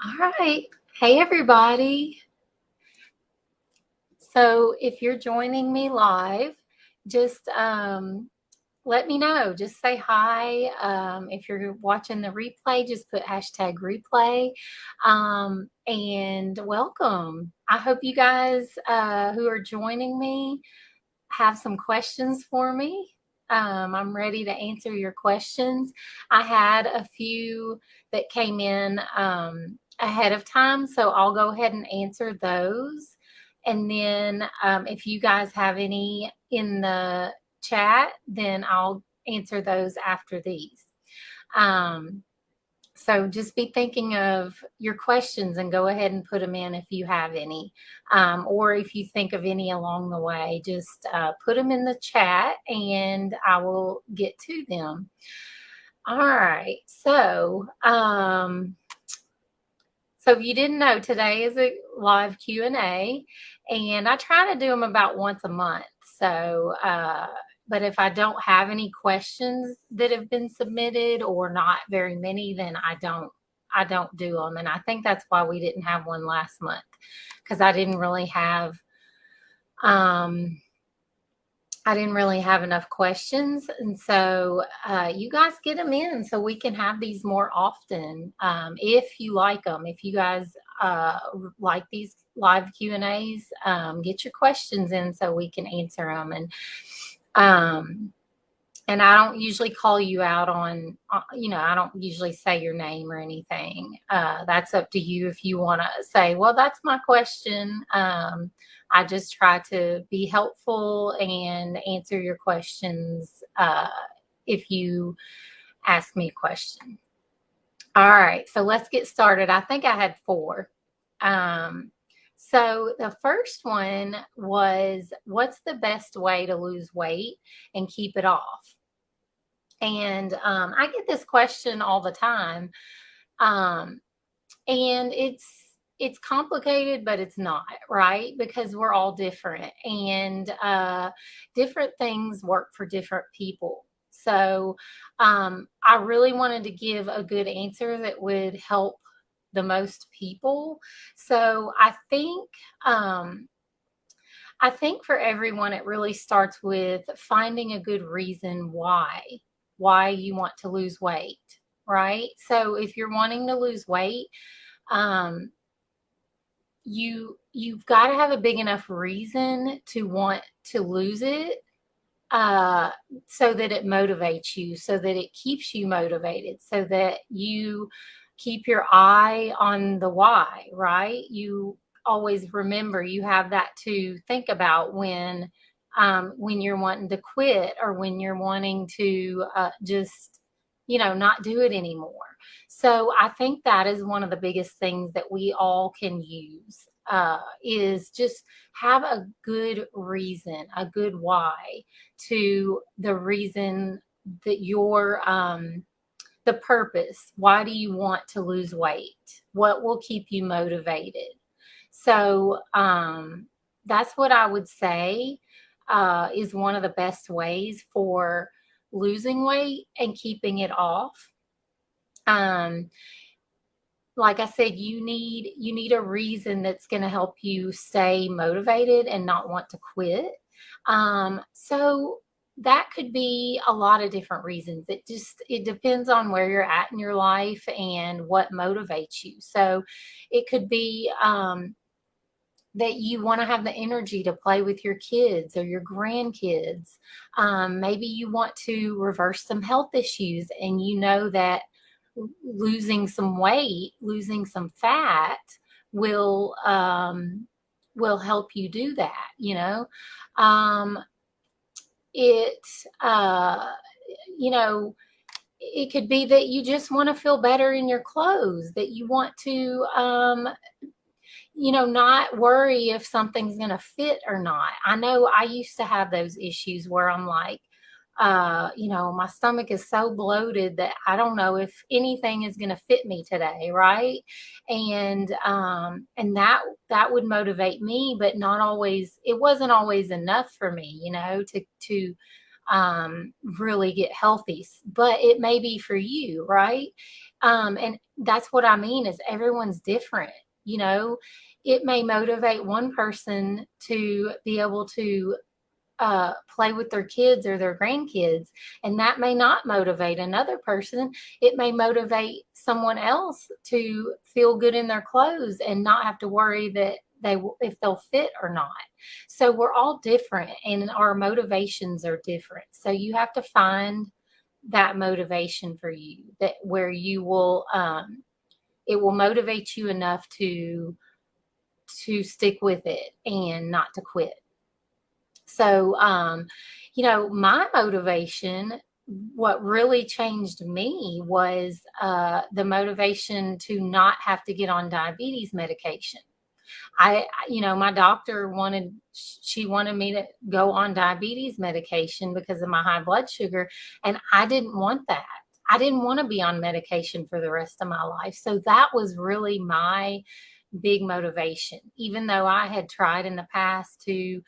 All right. Hey, everybody. So, if you're joining me live, just let me know. Just say hi. If you're watching the replay, just put hashtag replay and welcome. I hope you guys who are joining me have some questions for me. I'm ready to answer your questions. I had a few that came in ahead of time, so I'll go ahead and answer those. And then if you guys have any in the chat, then I'll answer those after these. So just be thinking of your questions and go ahead and put them in if you have any. Or if you think of any along the way, just put them in the chat and I will get to them. All right. So if you didn't know, today is a live Q&A, and I try to do them about once a month. So, but if I don't have any questions that have been submitted or not very many, then I don't do them. And I think that's why we didn't have one last month, because I didn't really have enough questions. And so you guys get them in so we can have these more often if you like them. If you guys like these live Q&As, get your questions in so we can answer them. And I don't usually call you out on, I don't usually say your name or anything. That's up to you if you want to say, well, that's my question. I just try to be helpful and answer your questions if you ask me a question. All right, so let's get started. I think I had 4. So the first one was, what's the best way to lose weight and keep it off? And I get this question all the time. And it's complicated, but it's not, right? Because we're all different, and different things work for different people. So I really wanted to give a good answer that would help the most people. So I think for everyone, it really starts with finding a good reason why you want to lose weight, right? So if you're wanting to lose weight, you've got to have a big enough reason to want to lose it, so that it motivates you, so that it keeps you motivated, so that you keep your eye on the why, right? You always remember you have that to think about when you're wanting to quit, or when you're wanting to just not do it anymore. So I think that is one of the biggest things that we all can use, is just have a good reason, a good why to the reason that you're the purpose. Why do you want to lose weight? What will keep you motivated? So that's what I would say is one of the best ways for losing weight and keeping it off. Like I said, you need a reason that's going to help you stay motivated and not want to quit. So that could be a lot of different reasons. It depends on where you're at in your life and what motivates you. So it could be that you want to have the energy to play with your kids or your grandkids. Maybe you want to reverse some health issues, and you know that losing some weight, losing some fat will help you do that. It it could be that you just want to feel better in your clothes, that you want to not worry if something's going to fit or not. I know I used to have those issues where I'm like, my stomach is so bloated that I don't know if anything is going to fit me today, right? And that would motivate me, but not always. It wasn't always enough for me, to really get healthy. But it may be for you, right? And that's what I mean is everyone's different. You know, it may motivate one person to be able to play with their kids or their grandkids, and that may not motivate another person. It may motivate someone else to feel good in their clothes and not have to worry that if they'll fit or not. So we're all different, and our motivations are different. So you have to find that motivation for you, that where you will it will motivate you enough to stick with it and not to quit. So, my motivation, what really changed me was the motivation to not have to get on diabetes medication. My doctor she wanted me to go on diabetes medication because of my high blood sugar, and I didn't want that. I didn't want to be on medication for the rest of my life. So that was really my big motivation, even though I had tried in the past to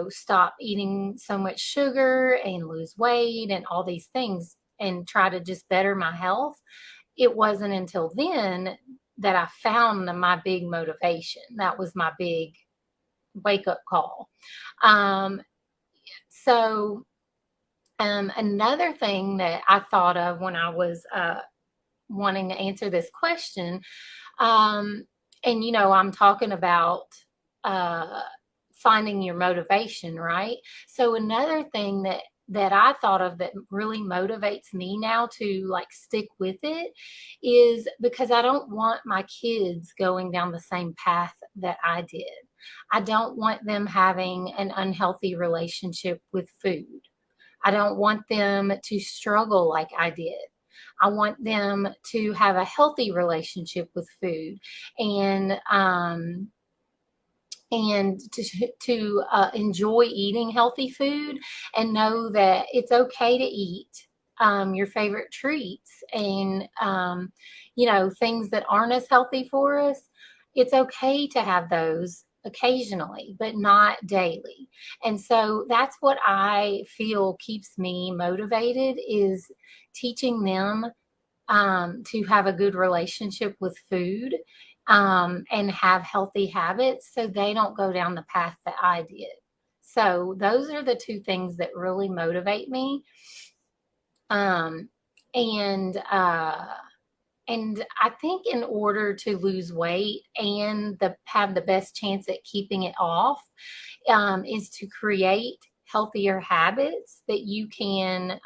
stop eating so much sugar and lose weight and all these things and try to just better my health. It wasn't until then that I found my big motivation. That was my big wake up call. Um, so, another thing that I thought of when I was wanting to answer this question, and I'm talking about uh, finding your motivation, right? So another thing that I thought of that really motivates me now to like stick with it is because I don't want my kids going down the same path that I did. I don't want them having an unhealthy relationship with food. I don't want them to struggle like I did. I want them to have a healthy relationship with food and to enjoy eating healthy food and know that it's okay to eat your favorite treats and things that aren't as healthy for us. It's okay to have those occasionally, but not daily. And so that's what I feel keeps me motivated is teaching them to have a good relationship with food and have healthy habits so they don't go down the path that I did. So those are the two things that really motivate me. Um, and and I think in order to lose weight and have the best chance at keeping it off is to create healthier habits that you can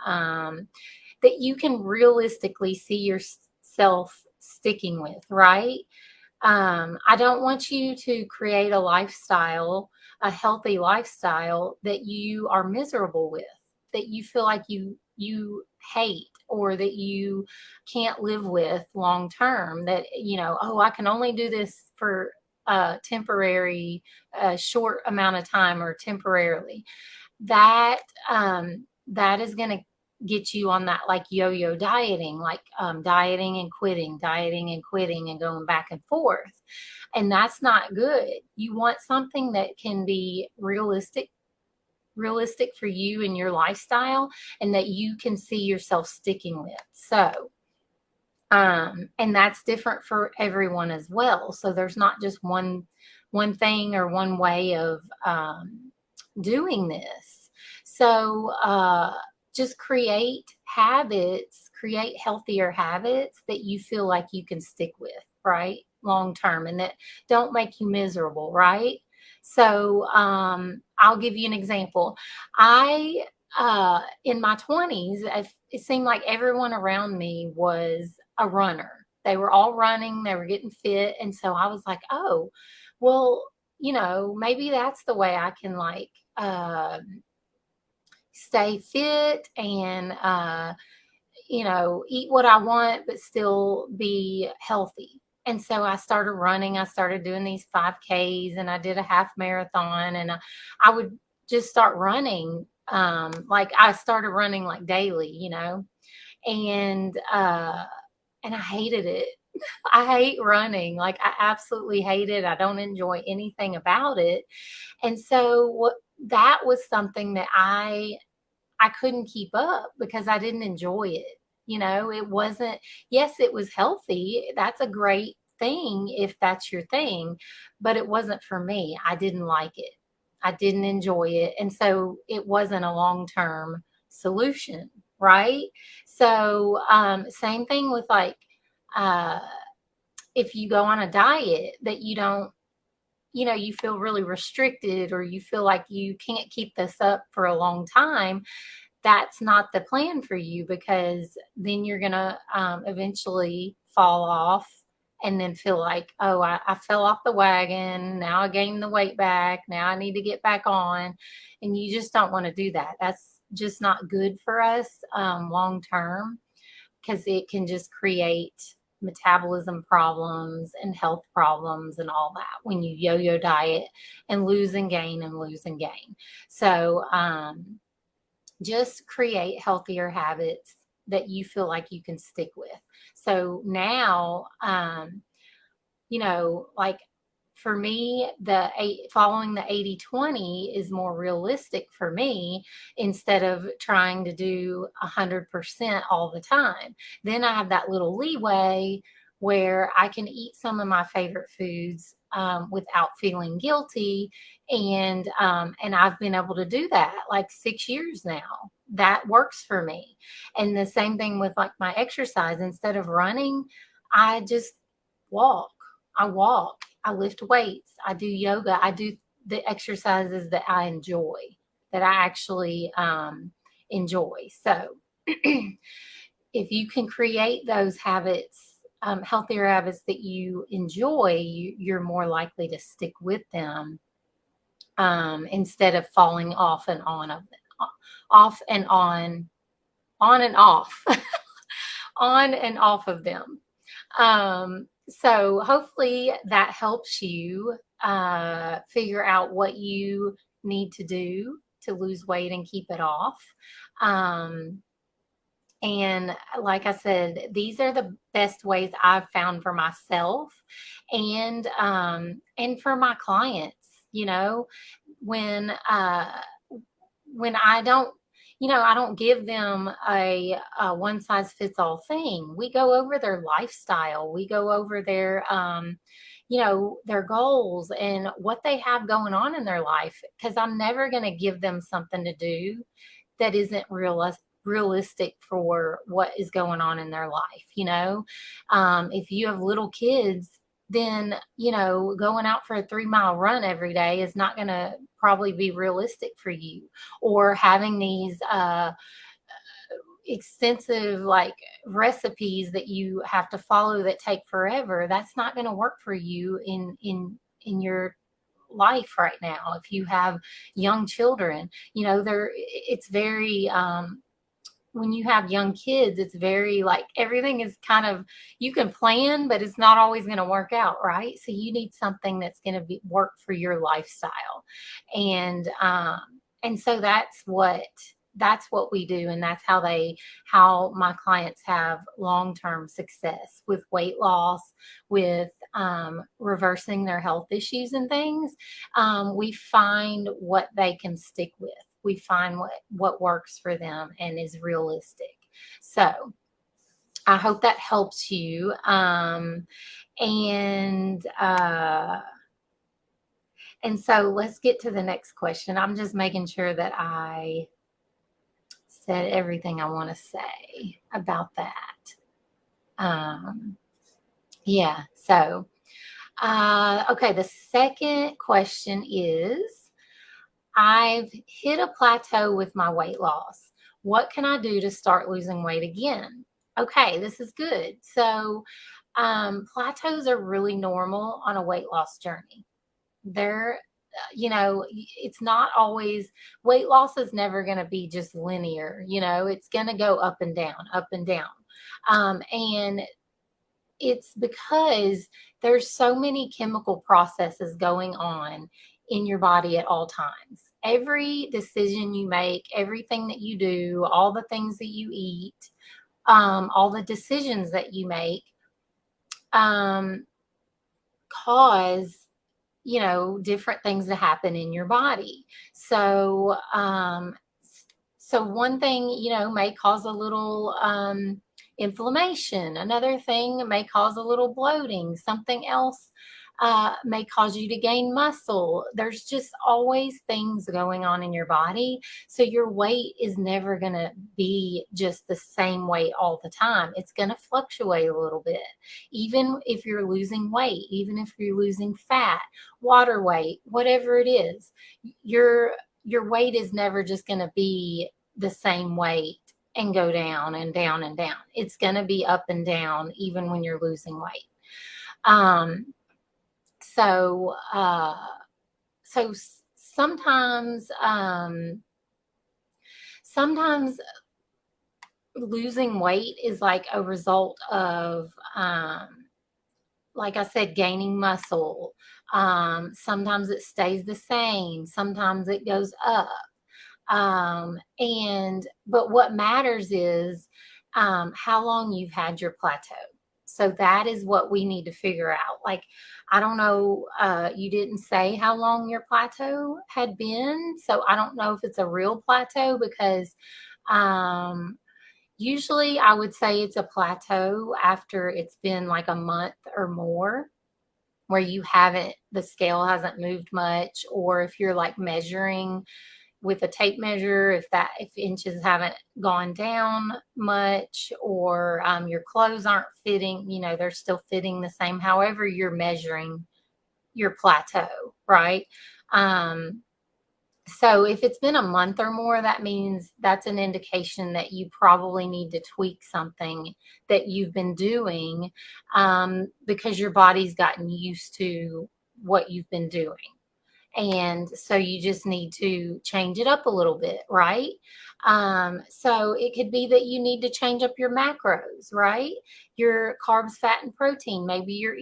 realistically see yourself sticking with, right? I don't want you to create a healthy lifestyle that you are miserable with, that you feel like you hate or that you can't live with long term. That oh, I can only do this for a temporary, short amount of time or temporarily. That is going to get you on that like yo-yo dieting, like dieting and quitting and going back and forth. And that's not good. You want something that can be realistic for you and your lifestyle and that you can see yourself sticking with. So, and that's different for everyone as well. So there's not just one thing or one way of doing this. So, just create healthier habits that you feel like you can stick with, right? Long term and that don't make you miserable, right? So I'll give you an example. I in my 20s, it seemed like everyone around me was a runner. They were all running, they were getting fit. And so I was like, oh, well, maybe that's the way I can like stay fit and eat what I want but still be healthy. And so I started running. I started doing these 5Ks and I did a half marathon and I would just start running. Like I started running like daily, and I hated it. I hate running. Like I absolutely hate it. I don't enjoy anything about it. And so that was something that I couldn't keep up because I didn't enjoy it. It wasn't, yes, it was healthy. That's a great thing if that's your thing, but it wasn't for me. I didn't like it. I didn't enjoy it. And so it wasn't a long-term solution, right? So, same thing with like, uh, if you go on a diet that you don't, you feel really restricted, or you feel like you can't keep this up for a long time, that's not the plan for you, because then you're going to eventually fall off and then feel like, oh, I fell off the wagon. Now I gained the weight back. Now I need to get back on. And you just don't want to do that. That's just not good for us long term, because it can just create metabolism problems and health problems and all that when you yo-yo diet and lose and gain and lose and gain. So, just create healthier habits that you feel like you can stick with. So now, like for me, following the 80-20 is more realistic for me, instead of trying to do 100% all the time. Then I have that little leeway where I can eat some of my favorite foods without feeling guilty. And I've been able to do that like 6 years now. That works for me. And the same thing with like my exercise. Instead of running, I just walk. I lift weights, I do yoga, I do the exercises that I enjoy, that I actually enjoy. So if you can create those habits, healthier habits that you enjoy, you're more likely to stick with them, instead of falling off and on of them, off and on and off, on and off of them. So hopefully that helps you figure out what you need to do to lose weight and keep it off. And like I said, these are the best ways I've found for myself, and for my clients. When I don't, I don't give them a one size fits all thing. We go over their lifestyle. We go over their goals and what they have going on in their life. Because I'm never going to give them something to do that isn't realistic for what is going on in their life. If you have little kids, then going out for a 3-mile run every day is not going to probably be realistic for you. Or having these extensive like recipes that you have to follow that take forever, that's not going to work for you in your life right now. If you have young children, it's very when you have young kids, it's very like everything is kind of, you can plan, but it's not always going to work out, right? So you need something that's going to work for your lifestyle. And so that's what we do. And that's how my clients have long-term success with weight loss, with reversing their health issues and things. We find what they can stick with. We find what works for them and is realistic. So I hope that helps you. And so let's get to the next question. I'm just making sure that I said everything I want to say about that. Yeah. So, okay. The second question is, I've hit a plateau with my weight loss. What can I do to start losing weight again? Okay, this is good. So, plateaus are really normal on a weight loss journey. It's not always, weight loss is never going to be just linear. It's going to go up and down, up and down. And it's because there's so many chemical processes going on in your body at all times. Every decision you make, everything that you do, all the things that you eat, all the decisions that you make, cause different things to happen in your body. So one thing may cause a little inflammation. Another thing may cause a little bloating. Something else may cause you to gain muscle. There's just always things going on in your body. So your weight is never going to be just the same weight all the time. It's going to fluctuate a little bit. Even if you're losing weight, even if you're losing fat, water weight, whatever it is, your weight is never just going to be the same weight and go down and down and down. It's going to be up and down even when you're losing weight. Um, so, so sometimes, sometimes losing weight is like a result of, like I said, gaining muscle. Sometimes it stays the same. Sometimes it goes up. But what matters is how long you've had your plateau. So that is what we need to figure out. Like, I don't know, you didn't say how long your plateau had been. So I don't know if it's a real plateau because usually I would say it's a plateau after it's been like a month or more where the scale hasn't moved much, or if you're like measuring with a tape measure, if inches haven't gone down much, or your clothes aren't fitting, they're still fitting the same, however you're measuring your plateau, right? So if it's been a month or more, that means that's an indication that you probably need to tweak something that you've been doing, because your body's gotten used to what you've been doing. And so you just need to change it up a little bit, right? So it could be that you need to change up your macros, right? Your carbs, fat, and protein. Maybe you're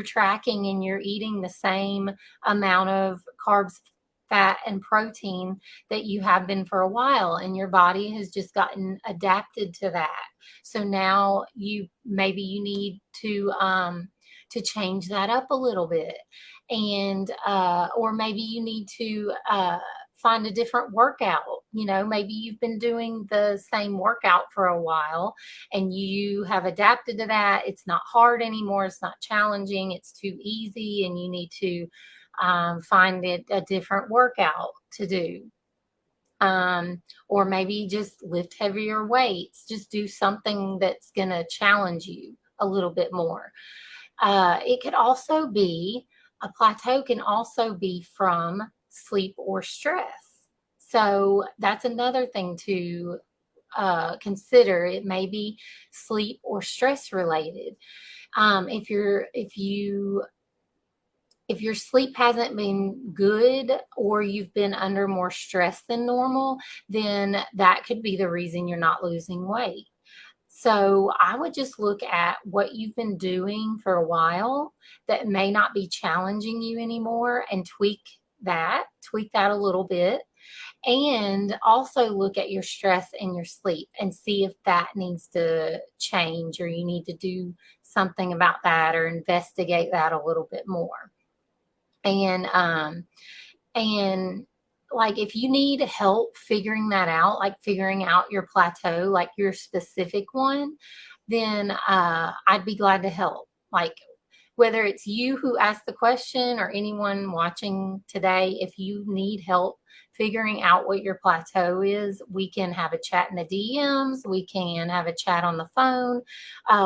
tracking and you're eating the same amount of carbs, fat, and protein that you have been for a while, and your body has just gotten adapted to that. So now you need to change that up a little bit. And or maybe you need to find a different workout. Maybe you've been doing the same workout for a while and you have adapted to that. It's not hard anymore, it's not challenging, it's too easy, and you need to find a different workout to do. Or maybe just lift heavier weights, just do something that's going to challenge you a little bit more. It could also be, a plateau can also be from sleep or stress. So that's another thing to consider. It may be sleep or stress related. If your sleep hasn't been good, or you've been under more stress than normal, then that could be the reason you're not losing weight. So I would just look at what you've been doing for a while that may not be challenging you anymore and tweak that a little bit. And also look at your stress and your sleep and see if that needs to change, or you need to do something about that or investigate that a little bit more. And like, if you need help figuring that out, like figuring out your plateau, like your specific one, then I'd be glad to help. Like, whether it's you who asked the question or anyone watching today, if you need help figuring out what your plateau is, we can have a chat in the DMs. We can have a chat on the phone,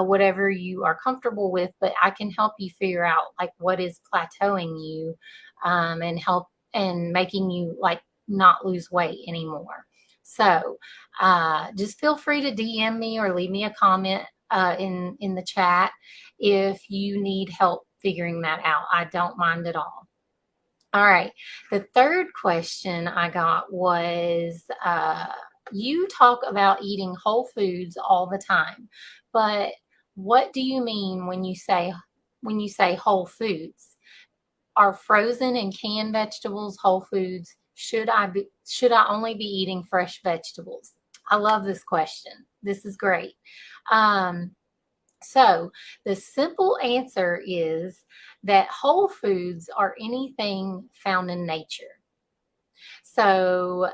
whatever you are comfortable with. But I can help you figure out like what is plateauing you, and help and making you like not lose weight anymore. So just feel free to DM me or leave me a comment in the chat if you need help figuring that out. I don't mind at all. All right. The third question I got was, you talk about eating whole foods all the time, but what do you mean when you say whole foods? Are frozen and canned vegetables whole foods? Should I only be eating fresh vegetables? I love this question. This is great. So the simple answer is that whole foods are anything found in nature. So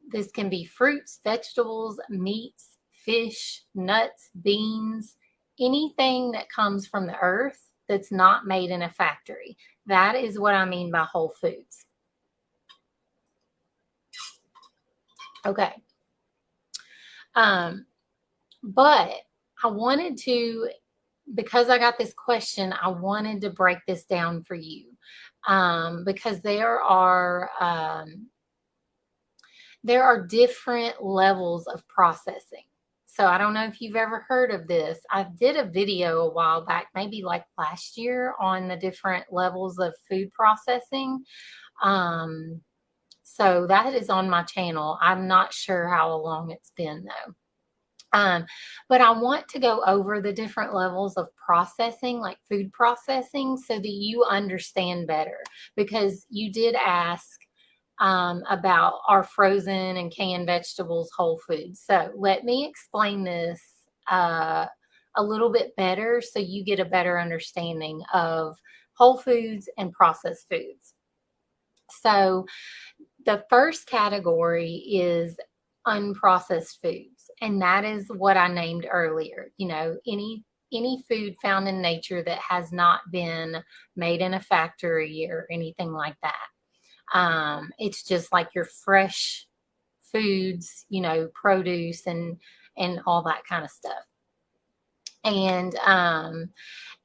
this can be fruits, vegetables, meats, fish, nuts, beans, anything that comes from the earth that's not made in a factory. That is what I mean by whole foods. Okay. But I wanted to, because I got this question, I wanted to break this down for you. Because there are different levels of processing. So I don't know if you've ever heard of this. I did a video a while back, maybe like last year, on the different levels of food processing. So that is on my channel. I'm not sure how long it's been though. But I want to go over the different levels of processing, like food processing, so that you understand better, because you did ask about our frozen and canned vegetables whole foods. So let me explain this a little bit better so you get a better understanding of whole foods and processed foods. So the first category is unprocessed foods, and that is what I named earlier. You know, any food found in nature that has not been made in a factory or anything like that. It's just like your fresh foods, you know, produce and all that kind of stuff. And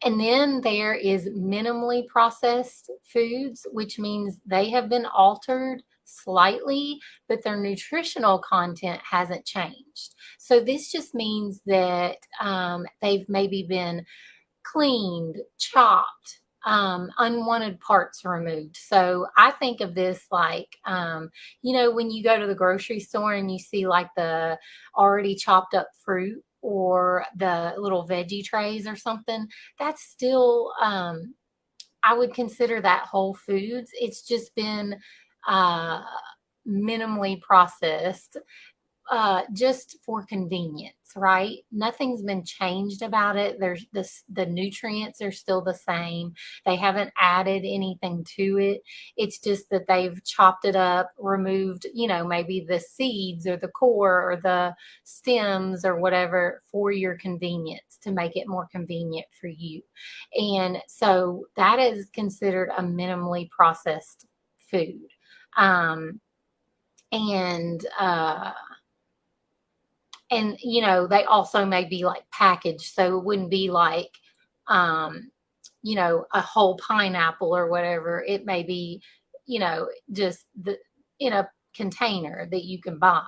then there is minimally processed foods, which means they have been altered slightly, but their nutritional content hasn't changed. So this just means that they've maybe been cleaned, chopped, unwanted parts removed. So I think of this like, you know, when you go to the grocery store and you see like the already chopped up fruit or the little veggie trays or something, that's still, I would consider that whole foods. It's just been minimally processed, just for convenience, right? Nothing's been changed about it. There's the nutrients are still the same. They haven't added anything to it. It's just that they've chopped it up, removed, you know, maybe the seeds or the core or the stems or whatever for your convenience, to make it more convenient for you. And so that is considered a minimally processed food. And you know, they also may be like packaged, so it wouldn't be like you know, a whole pineapple or whatever. It may be, you know, just in a container that you can buy,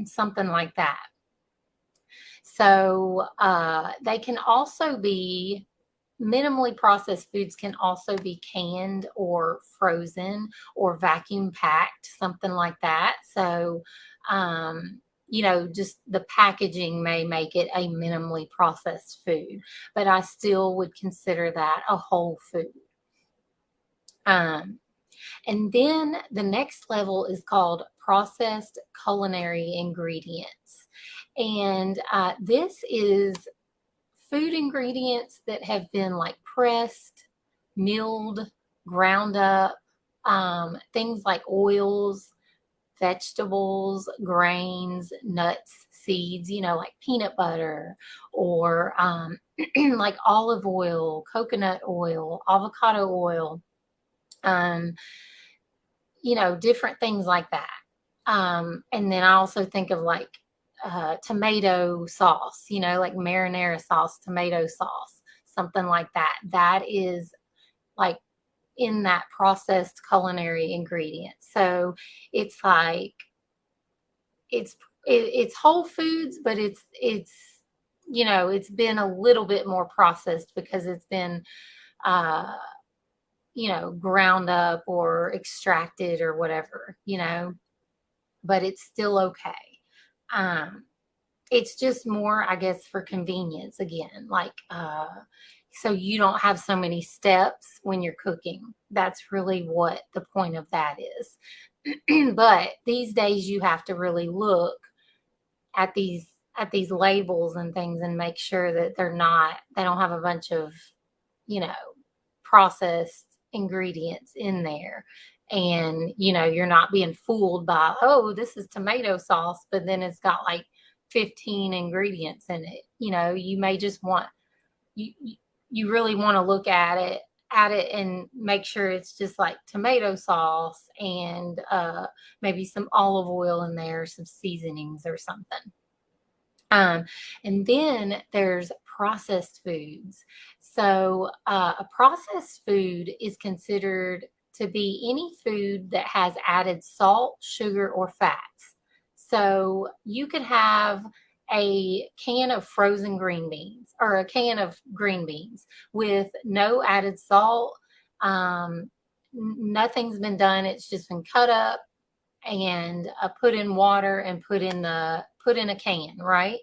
something like that. So they can also be, minimally processed foods can also be canned or frozen or vacuum packed, something like that. So you know, just the packaging may make it a minimally processed food, but I still would consider that a whole food. And then the next level is called processed culinary ingredients. And this is food ingredients that have been like pressed, milled, ground up, things like oils, vegetables, grains, nuts, seeds, you know, like peanut butter or like olive oil, coconut oil, avocado oil, you know, different things like that. And then I also think of like tomato sauce, you know, like marinara sauce, tomato sauce, something like that. That is like in that processed culinary ingredient. So it's like it's whole foods, but it's you know, it's been a little bit more processed because it's been you know, ground up or extracted or whatever, you know, but it's still okay. It's just more, I guess, for convenience again, like so you don't have so many steps when you're cooking. That's really what the point of that is. But these days you have to really look at these labels and things and make sure that they don't have a bunch of, you know, processed ingredients in there. And, you know, you're not being fooled by, oh, this is tomato sauce, but then it's got like 15 ingredients in it. You may just want, you, you really want to look at it and make sure it's just like tomato sauce and maybe some olive oil in there, some seasonings or something. And then there's processed foods. So a processed food is considered to be any food that has added salt, sugar, or fats. So you could have a can of frozen green beans or a can of green beans with no added salt. Nothing's been done. It's just been cut up and put in water and put in a can, right?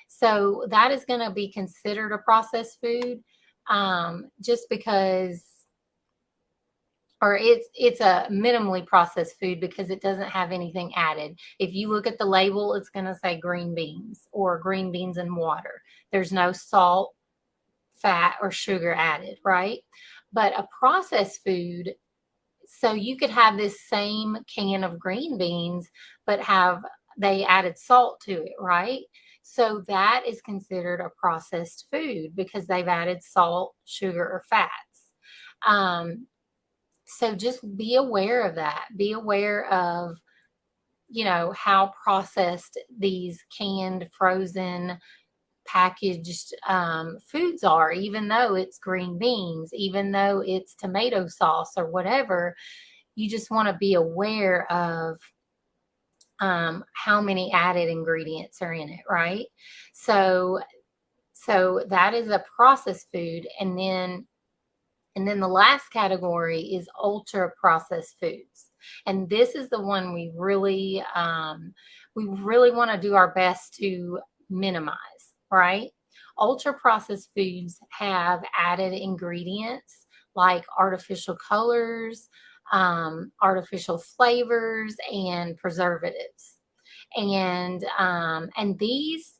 So that is going to be considered a processed food, just because, or it's a minimally processed food because it doesn't have anything added. If you look at the label, it's going to say green beans or green beans and water. There's no salt, fat, or sugar added, right? But a processed food, so you could have this same can of green beans, but they added salt to it, right? So that is considered a processed food because they've added salt, sugar, or fats. So just be aware of that. Be aware of, how processed these canned, frozen, packaged foods are, even though it's green beans, even though it's tomato sauce or whatever. You just want to be aware of how many added ingredients are in it, right? So that is a processed food, and then the last category is ultra processed foods, and this is the one we really want to do our best to minimize, right? Ultra processed foods have added ingredients like artificial colors, artificial flavors, and preservatives. And these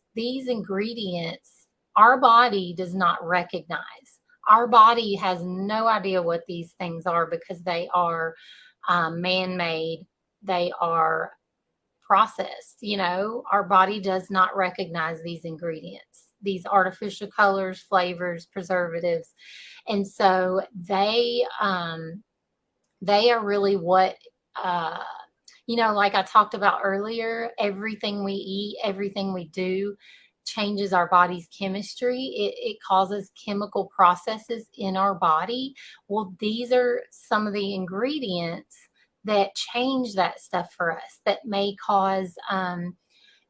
ingredients our body does not recognize. Our body has no idea what these things are because they are man-made. They are processed. Our body does not recognize these ingredients, these artificial colors, flavors, preservatives, and so they are really what, like I talked about earlier, everything we eat, everything we do changes our body's chemistry. It causes chemical processes in our body. Well, these are some of the ingredients that change that stuff for us that may cause,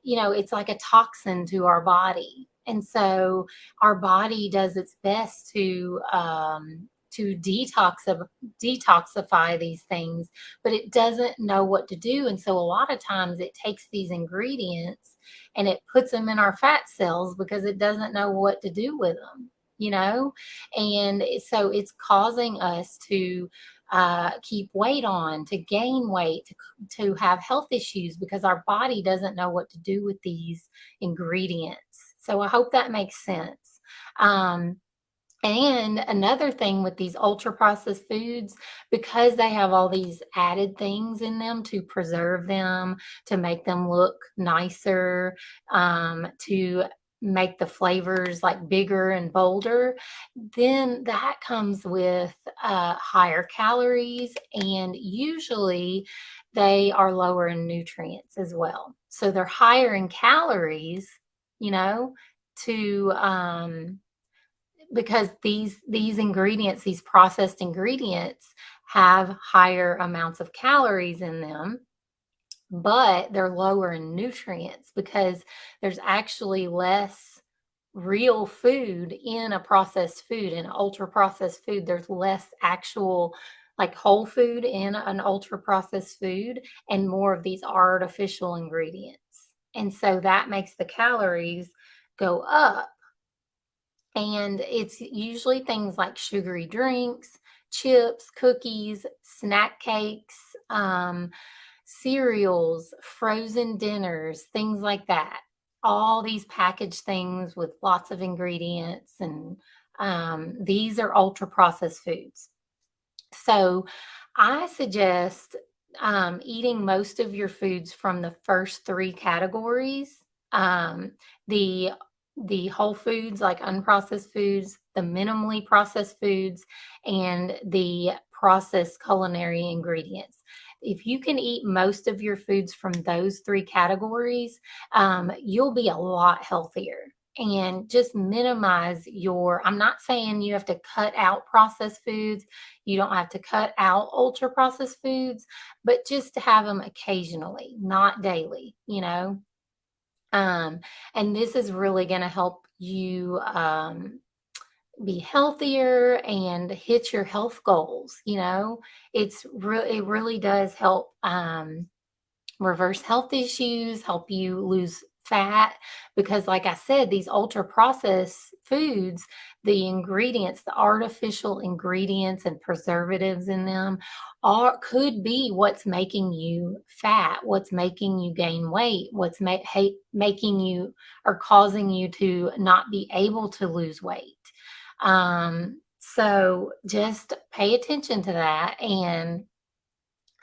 it's like a toxin to our body. And so our body does its best to detoxify these things, but it doesn't know what to do. And so a lot of times it takes these ingredients and it puts them in our fat cells because it doesn't know what to do with them, and so it's causing us to keep weight on, to gain weight, to have health issues because our body doesn't know what to do with these ingredients. So I hope that makes sense. And another thing with these ultra processed foods, because they have all these added things in them to preserve them, to make them look nicer, to make the flavors like bigger and bolder, then that comes with higher calories, and usually they are lower in nutrients as well. So they're higher in calories, to because these ingredients, these processed ingredients, have higher amounts of calories in them, but they're lower in nutrients because there's actually less real food in a processed food. In ultra processed food, there's less actual like whole food in an ultra processed food and more of these artificial ingredients. And so that makes the calories go up. And it's usually things like sugary drinks, chips, cookies, snack cakes, cereals, frozen dinners, things like that. All these packaged things with lots of ingredients, and these are ultra processed foods. So I suggest eating most of your foods from the first three categories. the whole foods, like unprocessed foods, the minimally processed foods, and the processed culinary ingredients. If you can eat most of your foods from those three categories, you'll be a lot healthier. And just minimize I'm not saying you have to cut out processed foods. You don't have to cut out ultra processed foods, but just to have them occasionally, not daily, um, and this is really going to help you be healthier and hit your health goals. It really does help reverse health issues, help you lose fat, because like I said, these ultra processed foods, the ingredients, the artificial ingredients and preservatives in them could be what's making you fat, what's making you gain weight, what's making you or causing you to not be able to lose weight. So just pay attention to that. And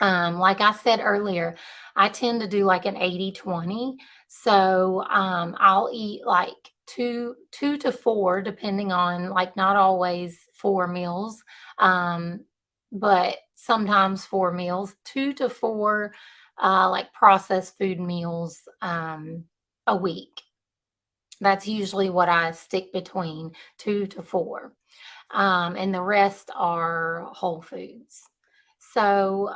like I said earlier, I tend to do like an 80-20. So I'll eat like two to four, depending on, like, not always 4 meals, but sometimes 4 meals, 2 to 4 like processed food meals a week. That's usually what I stick between 2 to 4. And the rest are whole foods. So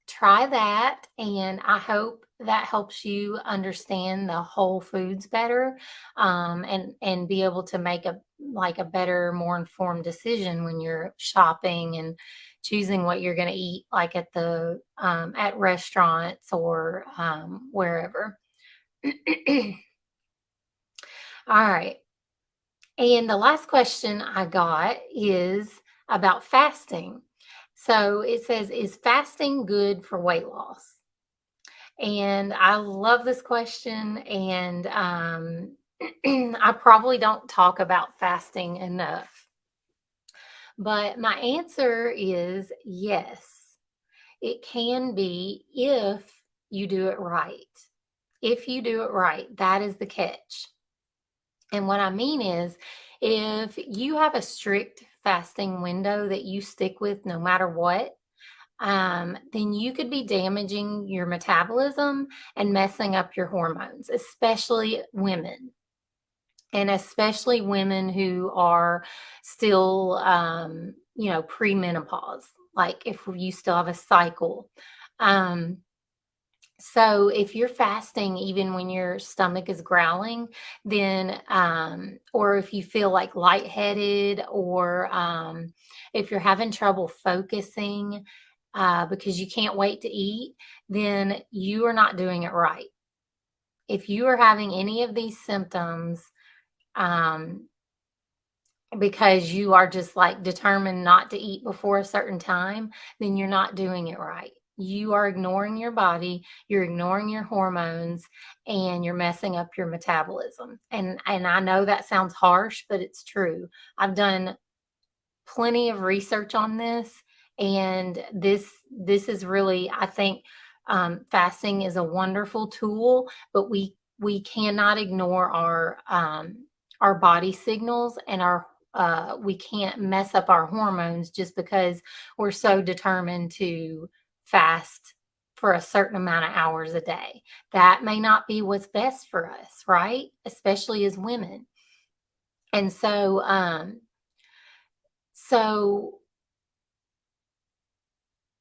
try that, and I hope that helps you understand the whole foods better, and be able to make a better, more informed decision when you're shopping and choosing what you're going to eat, like at restaurants or wherever. All right. And the last question I got is about fasting. So it says, is fasting good for weight loss? And I love this question. And I probably don't talk about fasting enough. But my answer is yes, it can be if you do it right. If you do it right, that is the catch. And what I mean is, if you have a strict fasting window that you stick with no matter what, then you could be damaging your metabolism and messing up your hormones, especially women. And especially women who are still, premenopause, like if you still have a cycle. Um, so if you're fasting, even when your stomach is growling, then, or if you feel like lightheaded, or if you're having trouble focusing because you can't wait to eat, then you are not doing it right. If you are having any of these symptoms, um, because you are just like determined not to eat before a certain time, then you're not doing it right. You are ignoring your body, you're ignoring your hormones, and you're messing up your metabolism. And I know that sounds harsh, but it's true. I've done plenty of research on this, and this is really, I think, fasting is a wonderful tool, but we cannot ignore our body signals, and we can't mess up our hormones just because we're so determined to fast for a certain amount of hours a day. That may not be what's best for us, right? Especially as women. And so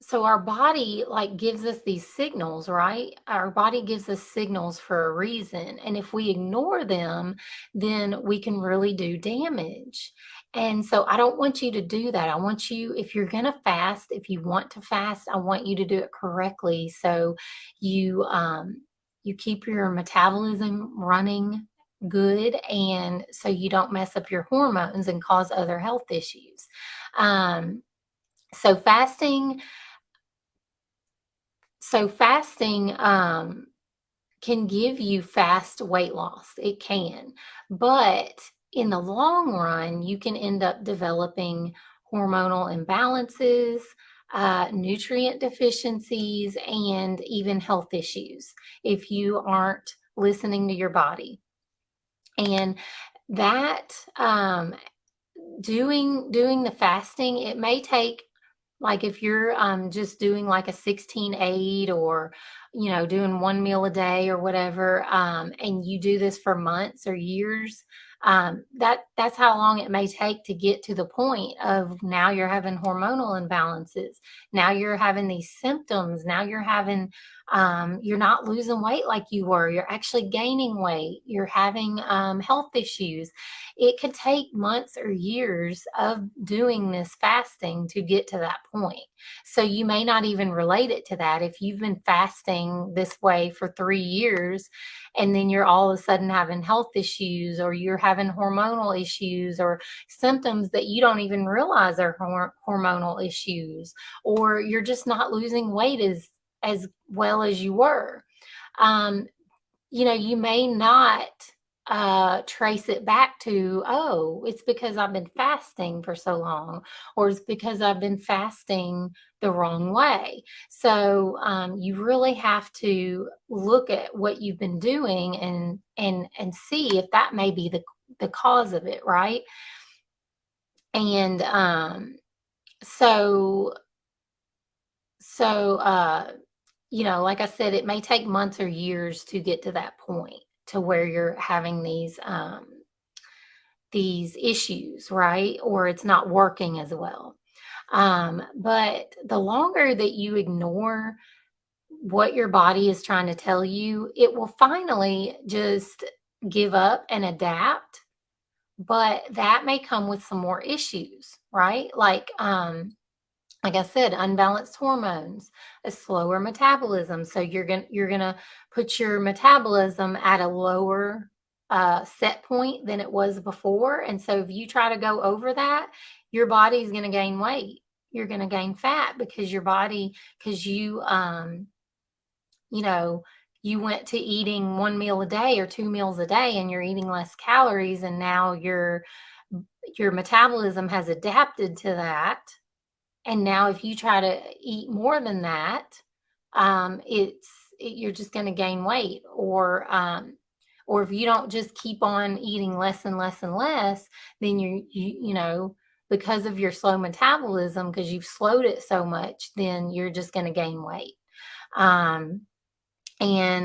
so our body, like, gives us these signals, right? Our body gives us signals for a reason, and if we ignore them, then we can really do damage. And so I don't want you to do that. I want you, if you're going to fast, if you want to fast, I want you to do it correctly, so you keep your metabolism running good, and so you don't mess up your hormones and cause other health issues. um, so fasting so fasting can give you fast weight loss. It can. But in the long run, you can end up developing hormonal imbalances, nutrient deficiencies, and even health issues if you aren't listening to your body. And that doing the fasting, it may take, like if you're just doing like a 16-8, or doing one meal a day or whatever, and you do this for months or years, that's how long it may take to get to the point of now you're having hormonal imbalances. Now you're having these symptoms. Now you're not losing weight like you were. You're actually gaining weight. You're having health issues. It could take months or years of doing this fasting to get to that point. So you may not even relate it to that. If you've been fasting this way for 3 years, and then you're all of a sudden having health issues, or you're having hormonal issues, or symptoms that you don't even realize are hormonal issues, or you're just not losing weight as well as you were. You may not trace it back to, oh, it's because I've been fasting for so long, or it's because I've been fasting the wrong way. So you really have to look at what you've been doing and see if that may be the cause of it, right? And so like I said, it may take months or years to get to that point to where you're having these issues, right? Or it's not working as well. But the longer that you ignore what your body is trying to tell you, it will finally just give up and adapt. But that may come with some more issues, right? Like I said, unbalanced hormones, a slower metabolism. So you're gonna put your metabolism at a lower set point than it was before. And so if you try to go over that, your body's gonna gain weight. You're gonna gain fat because you went to eating one meal a day or 2 meals a day, and you're eating less calories, and now your metabolism has adapted to that. And now if you try to eat more than that, you're just going to gain weight. Or if you don't just keep on eating less and less and less, then because of your slow metabolism, because you've slowed it so much, then you're just going to gain weight. And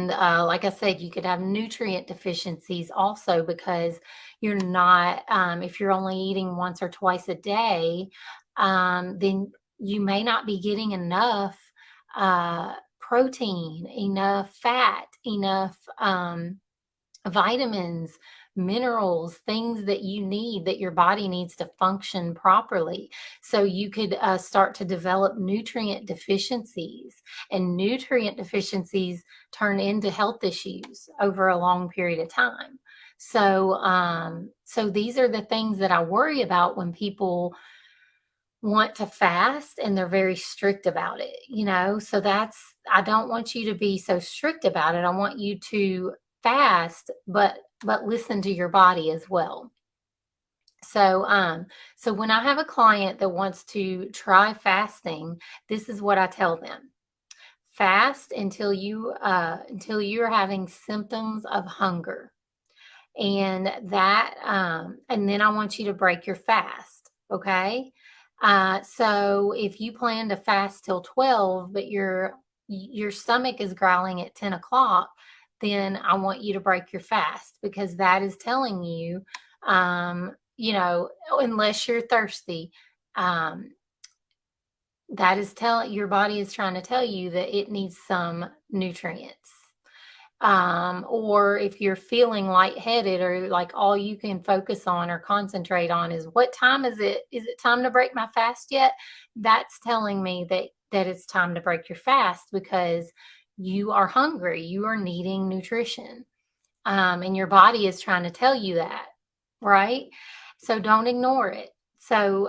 like I said, you could have nutrient deficiencies also, because you're not, if you're only eating once or twice a day, then you may not be getting enough protein, enough fat, enough vitamins, minerals, things that you need, that your body needs to function properly. So you could start to develop nutrient deficiencies, and nutrient deficiencies turn into health issues over a long period of time. So these are the things that I worry about when people want to fast and they're very strict about it, so I don't want you to be so strict about it. I want you to fast, but listen to your body as well. So when I have a client that wants to try fasting, this is what I tell them: fast until you're having symptoms of hunger, and then I want you to break your fast. Okay. So if you plan to fast till 12, but your stomach is growling at 10 o'clock, then I want you to break your fast, because that is telling you, unless you're thirsty, your body is trying to tell you that it needs some nutrients. Or if you're feeling lightheaded, or like all you can focus on or concentrate on is, what time is it? Is it time to break my fast yet? That's telling me that it's time to break your fast, because you are hungry. You are needing nutrition. And your body is trying to tell you that, right? So don't ignore it. So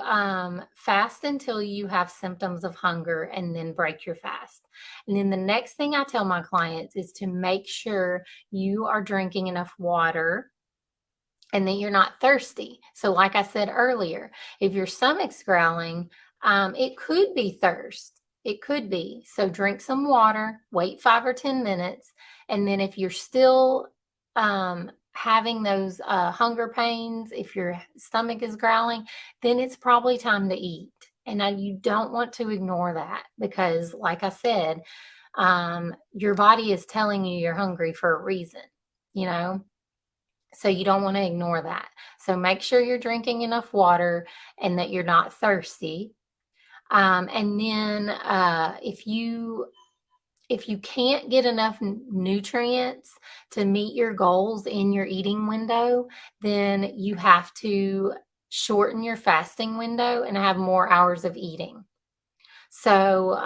fast until you have symptoms of hunger, and then break your fast. And then the next thing I tell my clients is to make sure you are drinking enough water and that you're not thirsty. So like I said earlier, if your stomach's growling, it could be thirst. It could be. So drink some water, wait 5 or 10 minutes, and then if you're still having those hunger pains, if your stomach is growling, then it's probably time to eat. And you don't want to ignore that because, like I said, your body is telling you you're hungry for a reason, you know? So you don't want to ignore that. So make sure you're drinking enough water and that you're not thirsty. And then if you can't get enough nutrients to meet your goals in your eating window, then you have to shorten your fasting window and have more hours of eating. So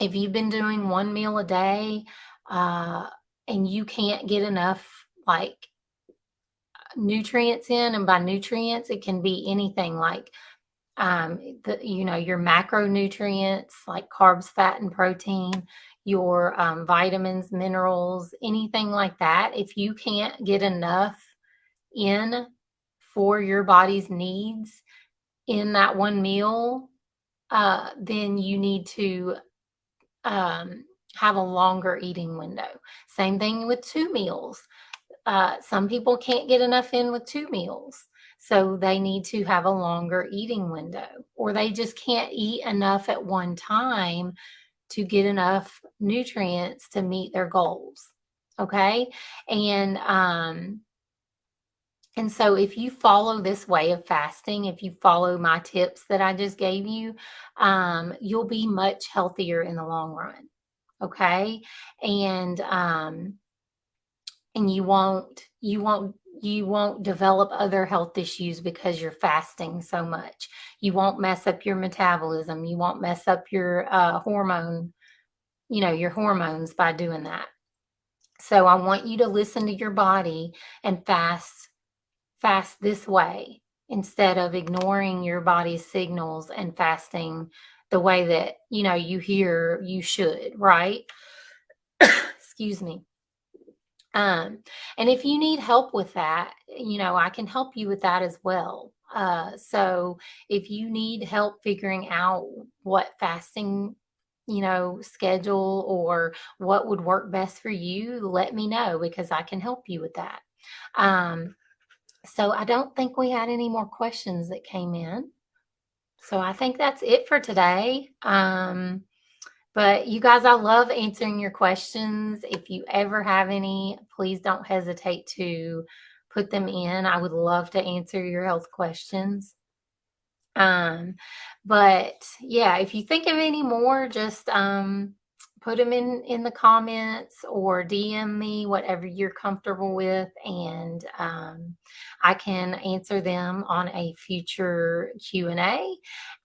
if you've been doing one meal a day and you can't get enough like nutrients in, and by nutrients it can be anything like your macronutrients like carbs, fat, and protein, your vitamins, minerals, anything like that. If you can't get enough in for your body's needs in that one meal, then you need to have a longer eating window. Same thing with 2 meals. Some people can't get enough in with 2 meals. So they need to have a longer eating window, or they just can't eat enough at one time to get enough nutrients to meet their goals. Okay. And so if you follow this way of fasting, if you follow my tips that I just gave you, you'll be much healthier in the long run. Okay. And you won't develop other health issues because you're fasting so much. You won't mess up your metabolism. You won't mess up your your hormones by doing that. So I want you to listen to your body and fast this way instead of ignoring your body's signals and fasting the way that you hear you should, right? Excuse me. And if you need help with that, I can help you with that as well. So if you need help figuring out what fasting, schedule or what would work best for you, let me know because I can help you with that. So I don't think we had any more questions that came in. So I think that's it for today. But you guys, I love answering your questions. If you ever have any, please don't hesitate to put them in. I would love to answer your health questions. But yeah, if you think of any more, just put them in the comments or DM me, whatever you're comfortable with, and I can answer them on a future Q&A.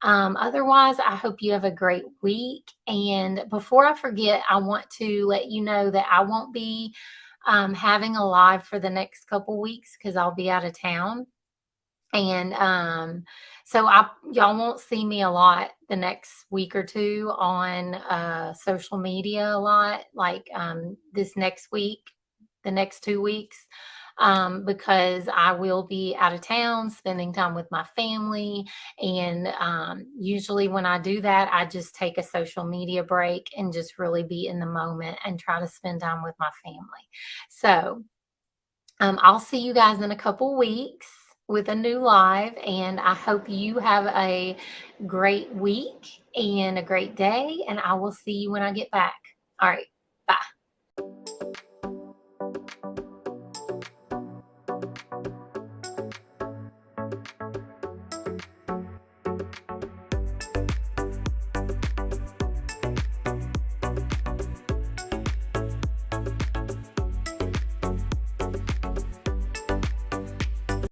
Otherwise, I hope you have a great week. And before I forget, I want to let you know that I won't be having a live for the next couple weeks because I'll be out of town. And so y'all won't see me a lot the next week or two on social media a lot, like this next week, the next 2 weeks, because I will be out of town spending time with my family. And usually when I do that, I just take a social media break and just really be in the moment and try to spend time with my family. So I'll see you guys in a couple weeks with a new live, and I hope you have a great week and a great day, and I will see you when I get back. All right, bye.